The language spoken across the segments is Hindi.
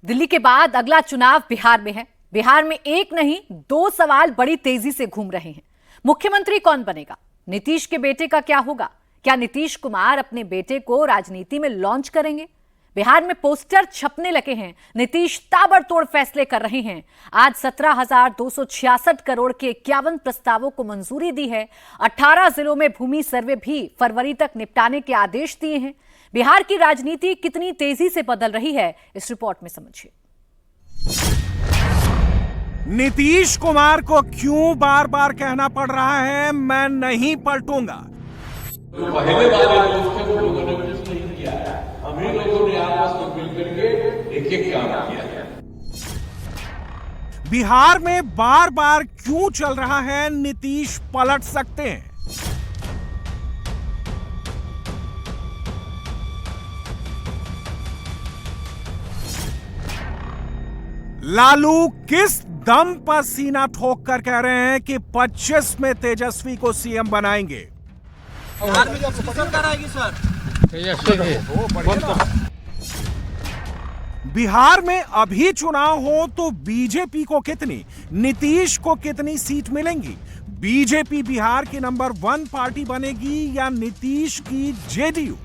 दिल्ली के बाद अगला चुनाव बिहार में है। बिहार में एक नहीं दो सवाल बड़ी तेजी से घूम रहे हैं। मुख्यमंत्री कौन बनेगा? नीतीश के बेटे का क्या होगा? क्या नीतीश कुमार अपने बेटे को राजनीति में लॉन्च करेंगे? बिहार में पोस्टर छपने लगे हैं। नीतीश ताबड़तोड़ फैसले कर रहे हैं। आज 17,266 करोड़ के 51 प्रस्तावों को मंजूरी दी है। 18 जिलों में भूमि सर्वे भी फरवरी तक निपटाने के आदेश दिए हैं। बिहार की राजनीति कितनी तेजी से बदल रही है, इस रिपोर्ट में समझिए। नीतीश कुमार को क्यों बार बार कहना पड़ रहा है, मैं नहीं पलटूंगा? तो पहले वाले दोस्तों को लोगों ने कुछ नहीं किया है। हम ही लोगों ने आपस में मिलकर के एक एक काम किया है। बिहार में बार बार क्यों चल रहा है नीतीश पलट सकते हैं? लालू किस दम पर सीना ठोक कर कह रहे हैं कि 25 में तेजस्वी को सीएम बनाएंगे? बिहार में जब पसंद आएगी सर बिहार में अभी चुनाव हो तो बीजेपी को कितनी, नीतीश को कितनी सीट मिलेंगी? बीजेपी बिहार की नंबर 1 पार्टी बनेगी या नीतीश की जेडीयू?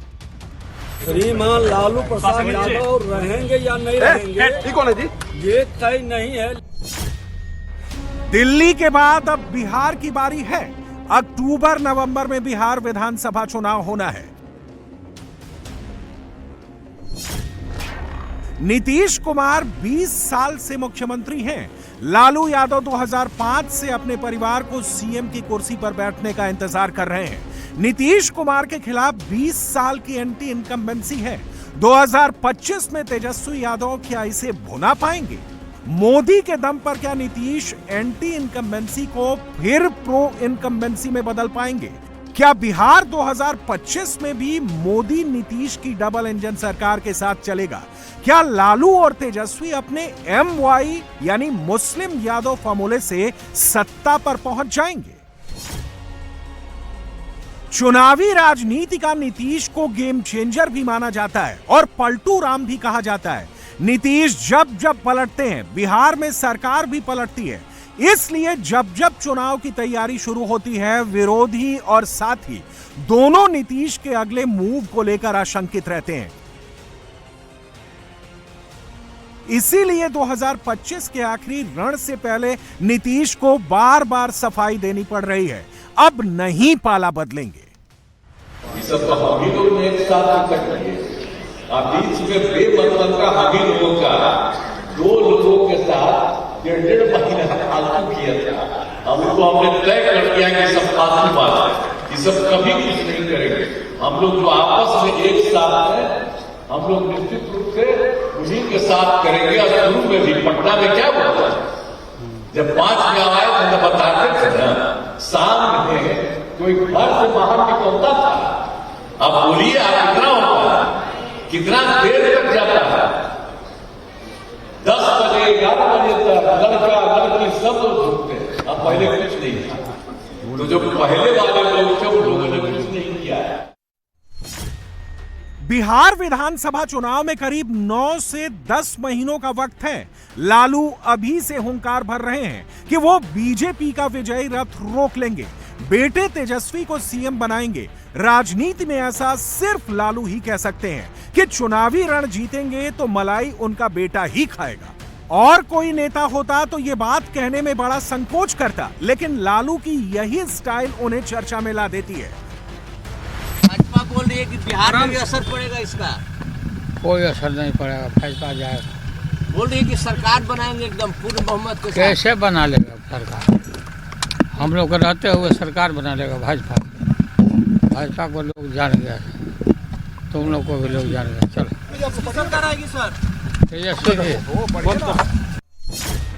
श्रीमान लालू प्रसाद यादव रहेंगे या नहीं रहेंगे, ठीक होना जी, ये तय नहीं है। दिल्ली के बाद अब बिहार की बारी है। अक्टूबर नवंबर में बिहार विधानसभा चुनाव होना है। नीतीश कुमार 20 साल से मुख्यमंत्री हैं। लालू यादव 2005 से अपने परिवार को सीएम की कुर्सी पर बैठने का इंतजार कर रहे हैं। नीतीश कुमार के खिलाफ 20 साल की एंटी इनकम्बेंसी है। 2025 में तेजस्वी यादव क्या इसे भुना पाएंगे? मोदी के दम पर क्या नीतीश एंटी इनकम्बेंसी को फिर प्रो इनकम्बेंसी में बदल पाएंगे? क्या बिहार 2025 में भी मोदी नीतीश की डबल इंजन सरकार के साथ चलेगा? क्या लालू और तेजस्वी अपने MY यानी मुस्लिम यादव फॉर्मूले से सत्ता पर पहुंच जाएंगे? चुनावी राजनीति का नीतीश को गेम चेंजर भी माना जाता है और पलटू राम भी कहा जाता है। नीतीश जब जब पलटते हैं, बिहार में सरकार भी पलटती है। इसलिए जब जब चुनाव की तैयारी शुरू होती है, विरोधी और साथी दोनों नीतीश के अगले मूव को लेकर आशंकित रहते हैं। इसीलिए 2025 के आखिरी रण से पहले नीतीश को बार बार सफाई देनी पड़ रही है। अब नहीं पाला बदलेंगे। ये सब तो हम ही लोग ने एक साथ तक किए। अब बीच में बेमतलब का हम ही लोगों का 2 लोगों के साथ 1.5 महीना फालतू किया था। अब उनको हमने तय कर दिया कि सब फालतू बात है, ये सब कभी कुछ नहीं करेंगे। हम लोग जो आपस में एक साथ हैं, हम लोग निश्चित रूप से उन्हीं के साथ करेंगे। और शुरू में भी पटना में क्या हुआ था, जब 5 गांव आए तो बताते थे ना, शाम में कोई घर से बाहर निकलता था। अब बोलिए आप कितना होता, कितना देर तक जाता है? 10 बजे 11 बजे तक लड़का लड़की सब लोग झुकते। अब पहले कुछ नहीं था। तो जो पहले वाले लोग थे, उन लोगों ने कुछ नहीं किया है। बिहार विधानसभा चुनाव में करीब 9 से 10 महीनों का वक्त है। लालू अभी से हुंकार भर रहे हैं कि वो बीजेपी का विजयी रथ रोक लेंगे, बेटे तेजस्वी को सीएम बनाएंगे। राजनीति में ऐसा सिर्फ लालू ही कह सकते हैं कि चुनावी रण जीतेंगे तो मलाई उनका बेटा ही खाएगा। और कोई नेता होता तो ये बात कहने में बड़ा संकोच करता, लेकिन लालू की यही स्टाइल उन्हें चर्चा में ला देती है। भाजपा बोल रही है कि बिहार में भी असर पड़ेगा इसका। कोई असर नहीं पड़ेगा, भाजपा जाएगा। बोल रही है कि सरकार बनाएंगे एकदम पूर्ण बहुमत के साथ। कैसे बना लेगा सरकार? हम लोग रहते हुए सरकार बना लेगा भाजपा। भाजपा को लोग जान गया, तुम लोग को भी लोग जान गया। चलो पसंद आएगी सर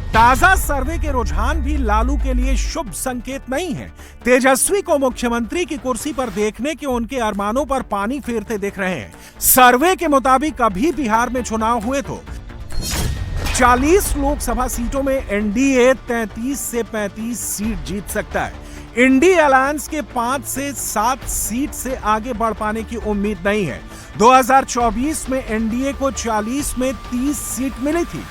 ताजा सर्वे के रुझान भी लालू के लिए शुभ संकेत नहीं है। तेजस्वी को मुख्यमंत्री की कुर्सी पर देखने के उनके अरमानों पर पानी फेरते दिख रहे हैं। सर्वे के मुताबिक अभी बिहार में चुनाव हुए तो 40 लोकसभा सीटों में एनडीए 33 से 35 सीट जीत सकता है। इंडिया अलायंस के 5 से 7 सीट से आगे बढ़ पाने की उम्मीद नहीं है। 2024 में एनडीए को 40 में 30 सीट मिली थी।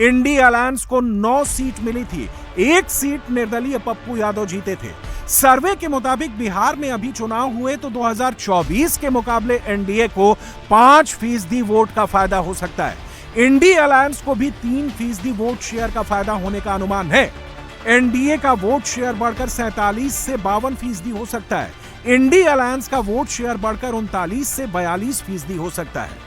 इंडिया अलायंस को 9 सीट मिली थी। 1 सीट निर्दलीय पप्पू यादव जीते थे। सर्वे के मुताबिक बिहार में अभी चुनाव हुए तो 2024 के मुकाबले एनडीए को 5% वोट का फायदा हो सकता है। इंडिया अलायंस को भी 3% वोट शेयर का फायदा होने का अनुमान है। एनडीए का वोट शेयर बढ़कर 47 से 52% हो सकता है। इंडिया अलायंस का वोट शेयर बढ़कर 39 से 42% हो सकता है।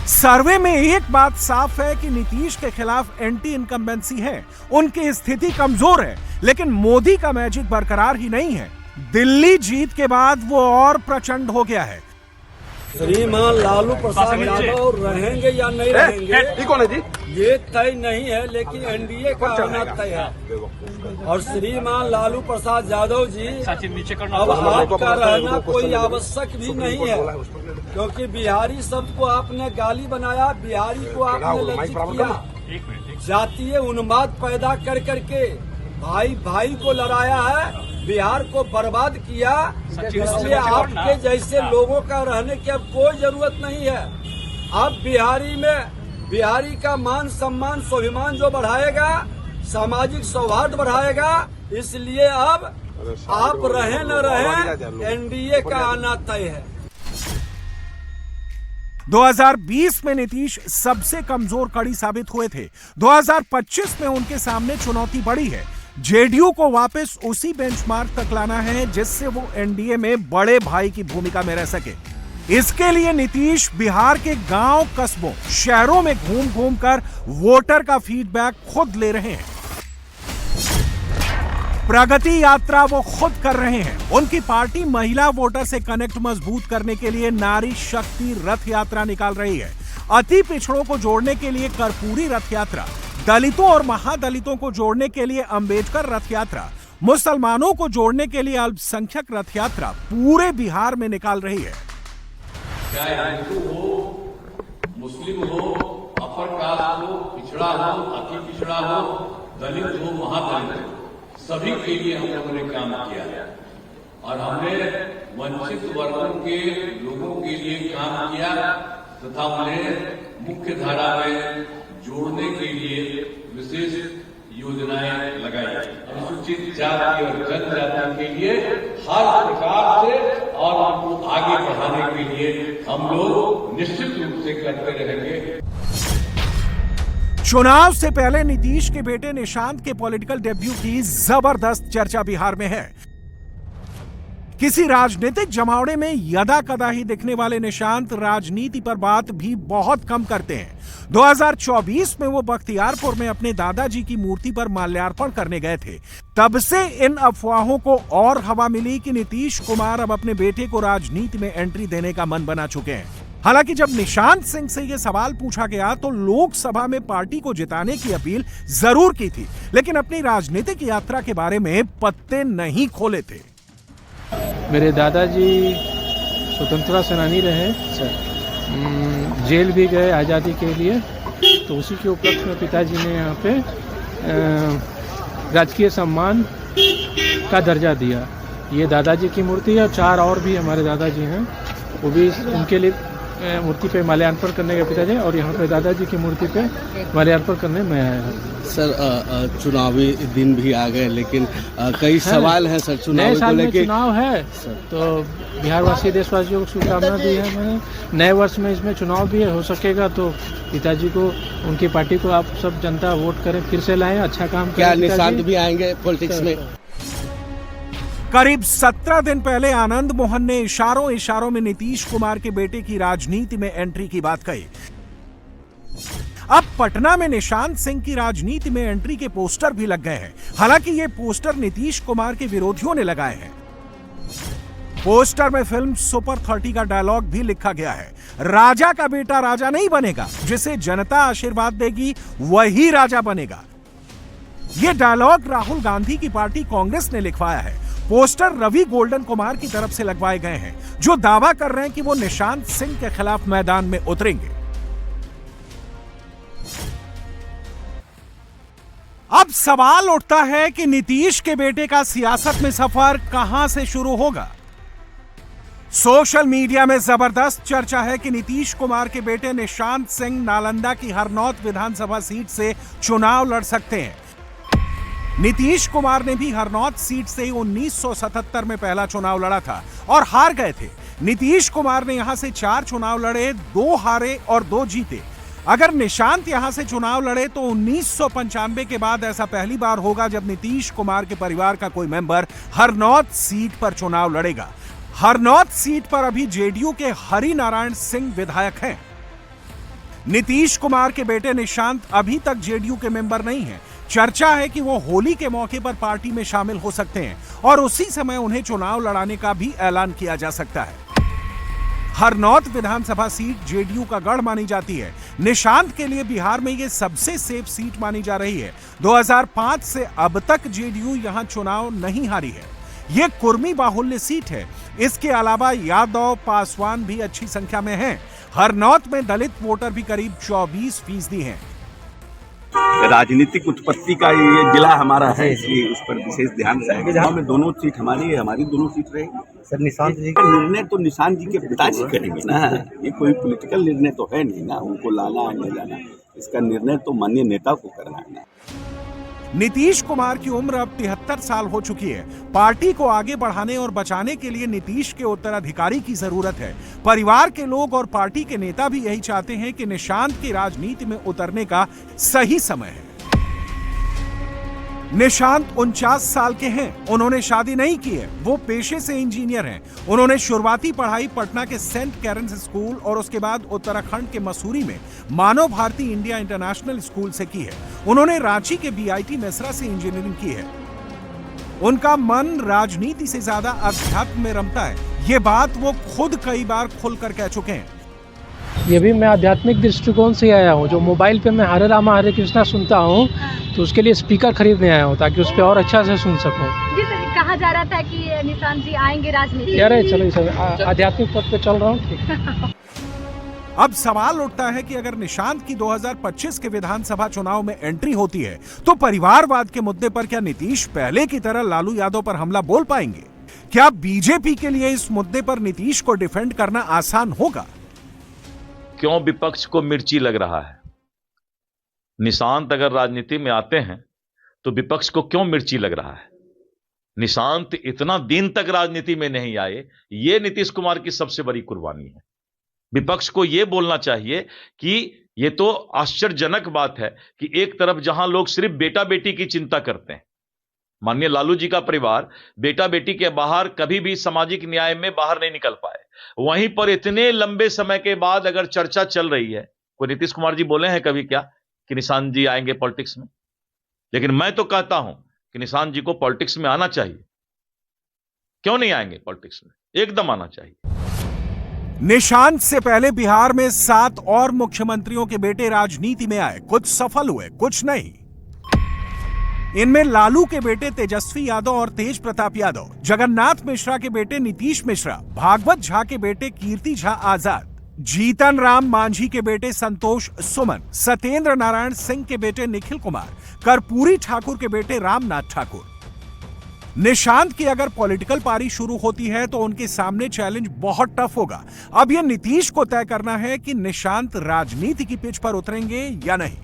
सर्वे में एक बात साफ है कि नीतीश के खिलाफ एंटी इनकम्बेंसी है। उनकी स्थिति कमजोर है, लेकिन मोदी का मैजिक बरकरार ही नहीं है। दिल्ली जीत के बाद वो और प्रचंड हो गया है। श्रीमान लालू प्रसाद यादव रहेंगे या नहीं रहेंगे कौन है जी? ये तय नहीं है, लेकिन एनडीए का आना तय है। और श्रीमान लालू प्रसाद यादव जी अब आपका रहना कोई आवश्यक भी नहीं है, क्योंकि बिहारी शब्द को आपने गाली बनाया, बिहारी को आपने लज्जित किया, जातीय उन्माद पैदा कर करके भाई भाई को लड़ाया है, बिहार को बर्बाद किया। इसलिए आपके जैसे लोगों का रहने की अब कोई जरूरत नहीं है। अब बिहारी का मान सम्मान स्वाभिमान जो बढ़ाएगा, सामाजिक सौहार्द बढ़ाएगा। इसलिए अब आप रहे न रहे, एनडीए का आना तय है। 2020 में नीतीश सबसे कमजोर कड़ी साबित हुए थे। 2025 में उनके सामने चुनौती बड़ी है। जेडीयू को वापस उसी बेंचमार्क तक लाना है जिससे वो एनडीए में बड़े भाई की भूमिका में रह सके। इसके लिए नीतीश बिहार के गांव, कस्बों, शहरों में घूम घूम कर वोटर का फीडबैक खुद ले रहे हैं। प्रगति यात्रा वो खुद कर रहे हैं। उनकी पार्टी महिला वोटर से कनेक्ट मजबूत करने के लिए नारी शक्ति रथ यात्रा निकाल रही है। अति पिछड़ों को जोड़ने के लिए कर्पूरी रथ यात्रा, दलितों और महादलितों को जोड़ने के लिए अंबेडकर रथ यात्रा, मुसलमानों को जोड़ने के लिए अल्पसंख्यक रथ यात्रा पूरे बिहार में निकाल रही है। चाहे हिंदू हो, मुस्लिम हो, अपर कास्ट हो, पिछड़ा हो, अति पिछड़ा हो, दलित हो, महादलित हो, सभी के लिए हम लोगों ने काम किया और हमने वंचित वर्गों के लोगों के लिए काम किया तथा उन्हें मुख्य धारा में जोड़ने के लिए विशेष योजनाएं लगाई। अनुसूचित जाति और जनजाति के लिए हर प्रकार से और उनको आगे बढ़ाने के लिए हम लोग निश्चित रूप से करते रहेंगे। चुनाव से पहले नीतीश के बेटे निशांत के पॉलिटिकल डेब्यू की जबरदस्त चर्चा बिहार में है। किसी राजनीतिक जमावड़े में यदा कदा ही दिखने वाले निशांत राजनीति पर बात भी बहुत कम करते हैं। 2024 में वो बख्तियारपुर में अपने दादाजी की मूर्ति पर माल्यार्पण करने गए थे। तब से इन अफवाहों को और हवा मिली कि नीतीश कुमार अब अपने बेटे को राजनीति में एंट्री देने का मन बना चुके हैं। हालांकि जब निशांत सिंह से यह सवाल पूछा गया तो लोकसभा में पार्टी को जिताने की अपील जरूर की थी, लेकिन अपनी राजनीतिक यात्रा के बारे में पत्ते नहीं खोले थे। मेरे दादाजी स्वतंत्रता सेनानी रहे सर, जेल भी गए आज़ादी के लिए, तो उसी के उपलक्ष्य में पिताजी ने यहाँ पे राजकीय सम्मान का दर्जा दिया। ये दादाजी की मूर्ति है और 4 और भी हमारे दादाजी हैं, वो भी उनके लिए मूर्ति पे माल्यार्पण करने के पिताजी, और यहाँ पे दादाजी की मूर्ति पे माल्यार्पण करने मैं आया हूँ। सर चुनावी दिन भी आ गए, लेकिन कई सवाल हैं सर चुनाव को लेकर। चुनाव है तो बिहारवासी देशवासियों को शुभकामना दी है मैंने। नए वर्ष में इसमें चुनाव भी हो सकेगा तो पिताजी को, उनकी पार्टी को आप सब जनता वोट करें, फिर से लाएं, अच्छा काम करें। क्या निशांत भी आएंगे पॉलिटिक्स में? करीब 17 दिन पहले आनंद मोहन ने इशारों में नीतीश कुमार के बेटे की राजनीति में एंट्री की बात कही। अब पटना में निशांत सिंह की राजनीति में एंट्री के पोस्टर भी लग गए हैं। हालांकि ये पोस्टर नीतीश कुमार के विरोधियों ने लगाए हैं। पोस्टर में फिल्म सुपर 30 का डायलॉग भी लिखा गया है। राजा का बेटा राजा नहीं बनेगा, जिसे जनता आशीर्वाद देगी वही राजा बनेगा। यह डायलॉग राहुल गांधी की पार्टी कांग्रेस ने लिखवाया है। पोस्टर रवि गोल्डन कुमार की तरफ से लगवाए गए हैं, जो दावा कर रहे हैं कि वो निशांत सिंह के खिलाफ मैदान में उतरेंगे। अब सवाल उठता है कि नीतीश के बेटे का सियासत में सफर कहां से शुरू होगा। सोशल मीडिया में जबरदस्त चर्चा है कि नीतीश कुमार के बेटे निशांत सिंह नालंदा की हरनौत विधानसभा सीट से चुनाव लड़ सकते हैं। नीतीश कुमार ने भी हरनौत सीट से 1977 में पहला चुनाव लड़ा था और हार गए थे। नीतीश कुमार ने यहां से 4 चुनाव लड़े, 2 हारे और 2 जीते। अगर निशांत यहां से चुनाव लड़े तो 1995 के बाद ऐसा पहली बार होगा जब नीतीश कुमार के परिवार का कोई मेंबर हरनौत सीट पर चुनाव लड़ेगा। हरनौत सीट पर अभी जेडीयू के हरि नारायण सिंह विधायक हैं। नीतीश कुमार के बेटे निशांत अभी तक जेडीयू के मेंबर नहीं हैं। चर्चा है कि वो होली के मौके पर पार्टी में शामिल हो सकते हैं और उसी समय उन्हें चुनाव लड़ाने का भी ऐलान किया जा सकता है। हरनौत विधानसभा सीट जेडीयू का गढ़ मानी जाती है। निशांत के लिए बिहार में यह सबसे सेफ सीट मानी जा रही है। 2005 से अब तक जेडीयू यहां चुनाव नहीं हारी है। यह कुर्मी बाहुल्य सीट है। इसके अलावा यादव, पासवान भी अच्छी संख्या में हैं। हरनौत में दलित वोटर भी करीब 24% हैं। राजनीतिक उत्पत्ति का ये जिला हमारा है, इसलिए उस पर विशेष ध्यान रहेगा। जहाँ में दोनों सीट हमारी है, हमारी दोनों सीट रहेगी। सर, निशांत जी का निर्णय तो निशांत जी के पिताजी करेंगे ना। ये कोई पॉलिटिकल निर्णय तो है नहीं ना, उनको लाना है नहीं लाना, इसका निर्णय तो माननीय नेता को करना है ना। नीतीश कुमार की उम्र अब 73 साल हो चुकी है। पार्टी को आगे बढ़ाने और बचाने के लिए नीतीश के उत्तराधिकारी की जरूरत है। परिवार के लोग और पार्टी के नेता भी यही चाहते हैं कि निशांत की राजनीति में उतरने का सही समय है। निशांत 49 साल के हैं। उन्होंने शादी नहीं की है। वो पेशे से इंजीनियर हैं। उन्होंने शुरुआती पढ़ाई पटना के सेंट कैरेंस स्कूल और उसके बाद उत्तराखंड के मसूरी में मानव भारती इंडिया इंटरनेशनल स्कूल से की है। उन्होंने रांची के बीआईटी मेसरा से इंजीनियरिंग की है। उनका मन राजनीति से ज्यादा अध्यात्म में रमता है। ये बात वो खुद कई बार खुलकर कह चुके हैं। ये भी मैं आध्यात्मिक दृष्टिकोण से आया हूँ। जो मोबाइल पे मैं हरे रामा हरे कृष्णा सुनता हूँ, तो उसके लिए स्पीकर खरीदने आया हूँ ताकि उस पर और अच्छा से सुन सकूँ। जी सर, कहा जा रहा था कि निशांत जी आएंगे राजनीति। यार चलो सर, आध्यात्मिक पद पे चल रहा हूँ। ठीक। अब सवाल उठता है कि अगर निशांत की 2025 के विधानसभा चुनाव में एंट्री होती है तो परिवारवाद के मुद्दे पर क्या नीतीश पहले की तरह लालू यादव पर हमला बोल पाएंगे? क्या बीजेपी के लिए इस मुद्दे पर नीतीश को डिफेंड करना आसान होगा? क्यों विपक्ष को मिर्ची लग रहा है? निशांत अगर राजनीति में आते हैं तो विपक्ष को क्यों मिर्ची लग रहा है? निशांत इतना दिन तक राजनीति में नहीं आए, ये नीतीश कुमार की सबसे बड़ी कुर्बानी है। विपक्ष को यह बोलना चाहिए कि यह तो आश्चर्यजनक बात है कि एक तरफ जहां लोग सिर्फ बेटा बेटी की चिंता करते हैं, माननीय लालू जी का परिवार बेटा बेटी के बाहर कभी भी सामाजिक न्याय में बाहर नहीं निकल पाए, वहीं पर इतने लंबे समय के बाद अगर चर्चा चल रही है, कोई नीतीश कुमार जी बोले हैं कभी क्या कि निशांत जी आएंगे पॉलिटिक्स में? लेकिन मैं तो कहता हूं कि निशांत जी को पॉलिटिक्स में आना चाहिए। क्यों नहीं आएंगे पॉलिटिक्स में? एकदम आना चाहिए। निशांत से पहले बिहार में 7 और मुख्यमंत्रियों के बेटे राजनीति में आए। कुछ सफल हुए, कुछ नहीं। इनमें लालू के बेटे तेजस्वी यादव और तेज प्रताप यादव, जगन्नाथ मिश्रा के बेटे नीतीश मिश्रा, भागवत झा के बेटे कीर्ति झा आजाद, जीतन राम मांझी के बेटे संतोष सुमन, सत्येंद्र नारायण सिंह के बेटे निखिल कुमार, कर्पूरी ठाकुर के बेटे रामनाथ ठाकुर। निशांत की अगर पॉलिटिकल पारी शुरू होती है तो उनके सामने चैलेंज बहुत टफ होगा। अब यह नीतीश को तय करना है कि निशांत राजनीति की पिच पर उतरेंगे या नहीं।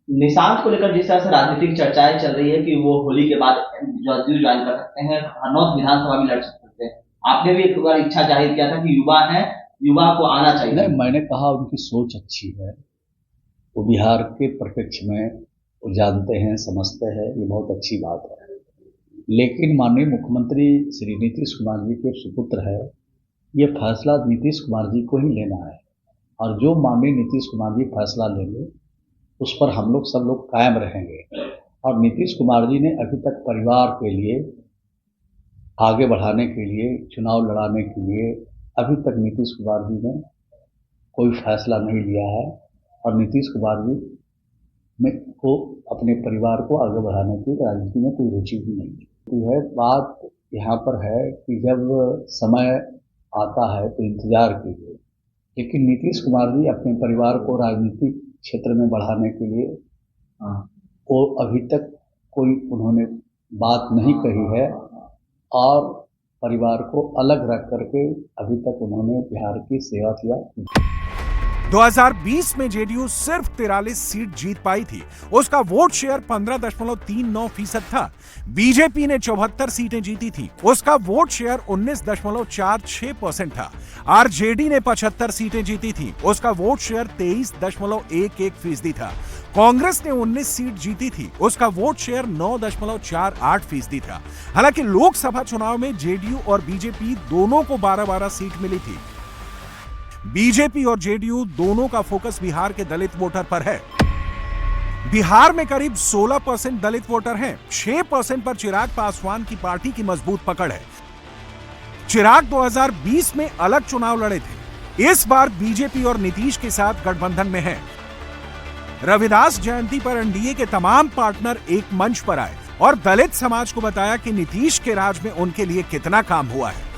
निशांत को लेकर जिस तरह से राजनीतिक चर्चाएं चल रही है कि वो होली के बाद जदयू ज्वाइन कर सकते हैं, हरनौत विधानसभा भी लड़ सकते हैं। आपने भी एक बार इच्छा जाहिर किया था कि युवा है, युवा को आना चाहिए। नहीं, मैंने कहा उनकी सोच अच्छी है, वो बिहार के परिप्रेक्ष्य में वो जानते हैं, समझते हैं, ये बहुत अच्छी बात है। लेकिन माननीय मुख्यमंत्री श्री नीतीश कुमार जी के सुपुत्र है, ये फैसला नीतीश कुमार जी को ही लेना है और जो माननीय नीतीश कुमार जी फैसला लेंगे उस पर हम लोग सब लोग कायम रहेंगे। और नीतीश कुमार जी ने अभी तक परिवार के लिए आगे बढ़ाने के लिए, चुनाव लड़ाने के लिए अभी तक नीतीश कुमार जी ने कोई फैसला नहीं लिया है और नीतीश कुमार जी को अपने परिवार को आगे बढ़ाने की राजनीति में कोई रुचि भी नहीं है। बात यहाँ पर है कि जब समय आता है तो इंतजार कीजिए, लेकिन नीतीश कुमार जी अपने परिवार को राजनीतिक क्षेत्र में बढ़ाने के लिए वो अभी तक कोई उन्होंने बात नहीं कही है और परिवार को अलग रख करके अभी तक उन्होंने बिहार की सेवा किया। 2020 में जेडीयू सिर्फ 43 सीट जीत पाई थी। उसका वोट शेयर 15.39% था। बीजेपी ने 74 सीटें जीती थी। उसका वोट शेयर 19.46% था। आरजेडी ने 75 सीटें जीती थी। उसका वोट शेयर 23.11% था। कांग्रेस ने 19 सीट जीती थी। उसका वोट शेयर 9.48% था। हालांकि लोकसभा चुनाव में जेडीयू और बीजेपी दोनों को 12-12 सीट मिली थी। बीजेपी और जेडीयू दोनों का फोकस बिहार के दलित वोटर पर है। बिहार में करीब 16% दलित वोटर हैं। 6% पर चिराग पासवान की पार्टी की मजबूत पकड़ है। चिराग 2020 में अलग चुनाव लड़े थे। इस बार बीजेपी और नीतीश के साथ गठबंधन में हैं। रविदास जयंती पर एनडीए के तमाम पार्टनर एक मंच पर आए और दलित समाज को बताया कि नीतीश के राज में उनके लिए कितना काम हुआ है।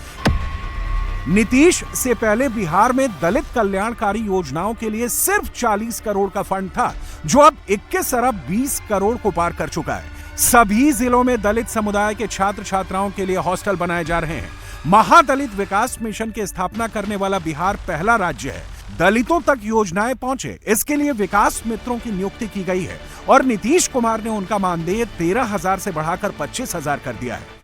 नीतीश से पहले बिहार में दलित कल्याणकारी योजनाओं के लिए सिर्फ 40 करोड़ का फंड था, जो अब 21 अरब 20 करोड़ को पार कर चुका है। सभी जिलों में दलित समुदाय के छात्र छात्राओं के लिए हॉस्टल बनाए जा रहे हैं। महादलित विकास मिशन की स्थापना करने वाला बिहार पहला राज्य है। दलितों तक योजनाएं पहुंचे, इसके लिए विकास मित्रों की नियुक्ति की गई है और नीतीश कुमार ने उनका मानदेय 13,000 से बढ़ाकर 25,000 कर दिया है।